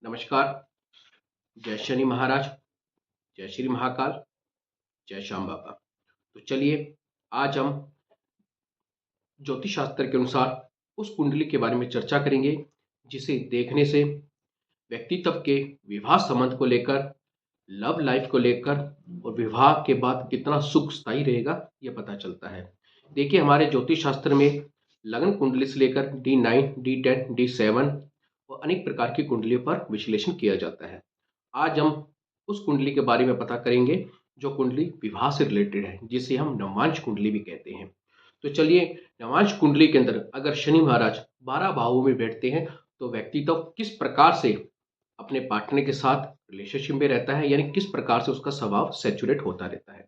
नमस्कार। जय शनि महाराज, जय श्री महाकाल, जय श्याम बाबा। तो चलिए आज हम ज्योतिष शास्त्र के अनुसार उस कुंडली के बारे में चर्चा करेंगे जिसे देखने से व्यक्तित्व के विवाह संबंध को लेकर, लव लाइफ को लेकर और विवाह के बाद कितना सुख स्थायी रहेगा यह पता चलता है। देखिए हमारे ज्योतिष शास्त्र में लग्न कुंडली से लेकर D9, D10, D7 और अनेक प्रकार की कुंडलियों पर विश्लेषण किया जाता है। आज हम उस कुंडली के बारे में पता करेंगे जो कुंडली विवाह से रिलेटेड है, जिसे हम नवांश कुंडली भी कहते हैं। तो चलिए नवांश कुंडली के अंदर अगर शनि महाराज 12 भावों में बैठते हैं तो व्यक्तित्व किस प्रकार से अपने पार्टनर के साथ रिलेशनशिप में रहता है, यानी किस प्रकार से उसका स्वभाव सैचुरेट होता रहता है।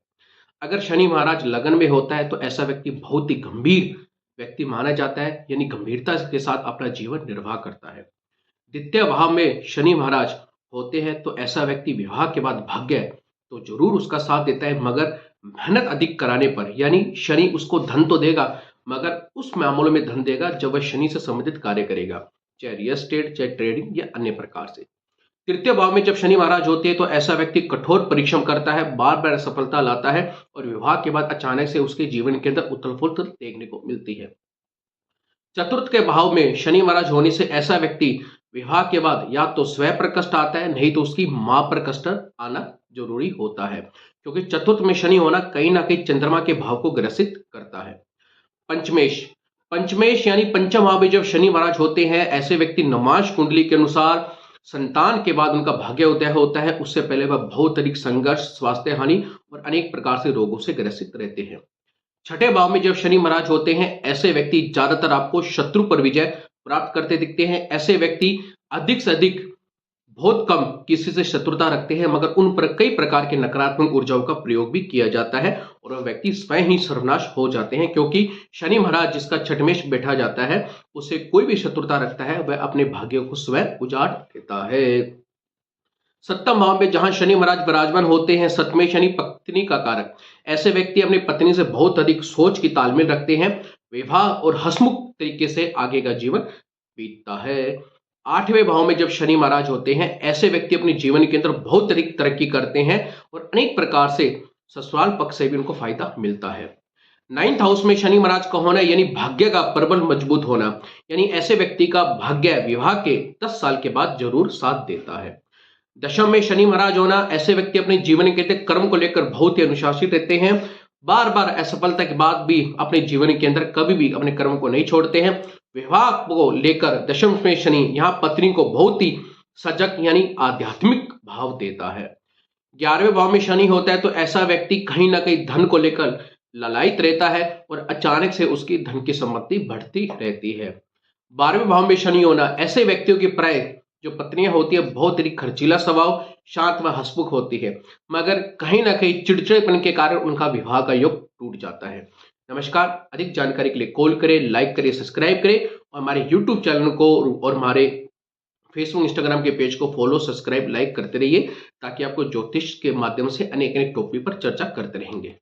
अगर शनि महाराज लगन में होता है तो ऐसा व्यक्ति बहुत ही गंभीर व्यक्ति माना जाता है, यानी गंभीरता के साथ अपना जीवन निर्वाह करता है। द्वितीय भाव में शनि महाराज होते हैं तो ऐसा व्यक्ति विवाह के बाद भाग्य तो जरूर उसका साथ देता है, मगर मेहनत अधिक कराने पर, यानी शनि उसको धन तो देगा मगर उस मामलों में धन देगा जब वह शनि से संबंधित कार्य करेगा, चाहे रियल एस्टेट, चाहे ट्रेडिंग या अन्य प्रकार से। तृतीय भाव में जब शनि महाराज होते हैं तो ऐसा व्यक्ति कठोर परिश्रम करता है, बार बार सफलता लाता है और विवाह के बाद अचानक से उसके जीवन के अंदर उथल पुथल देखने को मिलती है। चतुर्थ के भाव में शनि महाराज होने से ऐसा व्यक्ति विवाह के बाद या तो स्वयं पर कष्ट आता है, नहीं तो उसकी मां पर कष्ट आना जरूरी होता है, क्योंकि चतुर्थ में शनि होना कहीं ना कहीं चंद्रमा के भाव को ग्रसित करता है। पंचमेश पंचमेश यानी पंचम भाव में जब शनि महाराज होते हैं ऐसे व्यक्ति नवांश कुंडली के अनुसार संतान के बाद उनका भाग्य उदय होता है, उससे पहले वह बहुत अधिक संघर्ष, स्वास्थ्य हानि और अनेक प्रकार से रोगों से ग्रसित रहते हैं। छठे भाव में जब शनि महाराज होते हैं ऐसे व्यक्ति ज्यादातर आपको शत्रु पर विजय प्राप्त करते दिखते हैं। ऐसे व्यक्ति अधिक से अधिक बहुत कम किसी से शत्रुता रखते हैं, मगर उन पर कई प्रकार के नकारात्मक ऊर्जाओं का प्रयोग भी किया जाता है और वह व्यक्ति स्वयं ही सर्वनाश हो जाते हैं, क्योंकि शनि महाराज जिसका छठमेश बैठा जाता है उसे कोई भी शत्रुता रखता है वह अपने भाग्य को स्वयं उजाड़ देता है। सप्तम भाव में जहां शनि महाराज विराजमान होते हैं, सप्तमेश शनि पत्नी का कारक, ऐसे व्यक्ति अपनी पत्नी से बहुत अधिक सोच की तालमेल रखते हैं, विवाह और हंसमुख तरीके से आगे का जीवन बीतता है। आठवें भाव में जब शनि महाराज होते हैं ऐसे व्यक्ति अपने जीवन के अंदर बहुत अधिक तरक्की करते हैं और अनेक प्रकार से ससुराल पक्ष से भी उनको फायदा मिलता है। 9th हाउस में शनि महाराज का होना यानी भाग्य का प्रबल मजबूत होना, यानी ऐसे व्यक्ति का भाग्य विवाह के 10 साल के बाद जरूर साथ देता है। दशम में शनि महाराज होना, ऐसे व्यक्ति अपने जीवन के कर्म को लेकर बहुत ही अनुशासित रहते हैं, बार बार असफलता के बाद भी अपने जीवन के अंदर कभी भी अपने कर्म को नहीं छोड़ते हैं। विवाह को लेकर दशम में शनि यहाँ पत्नी को बहुत ही सजग यानी आध्यात्मिक भाव देता है। 11वें भाव में शनि होता है तो ऐसा व्यक्ति कहीं ना कहीं धन को लेकर ललायित रहता है और अचानक से उसकी धन की संपत्ति बढ़ती रहती है। 12वें भाव में शनि होना, ऐसे व्यक्तियों की प्राय जो पत्नियां होती है बहुत ही खर्चीला स्वभाव, शांत व हंसमुख होती है, मगर कहीं ना कहीं चिड़चिड़ेपन के कारण उनका विवाह का योग टूट जाता है। नमस्कार। अधिक जानकारी के लिए कॉल करें, लाइक करें, सब्सक्राइब करें और हमारे यूट्यूब चैनल को और हमारे फेसबुक, इंस्टाग्राम के पेज को फॉलो, सब्सक्राइब, लाइक करते रहिए, ताकि आपको ज्योतिष के माध्यम से अनेक अनेक टॉपिक पर चर्चा करते रहेंगे।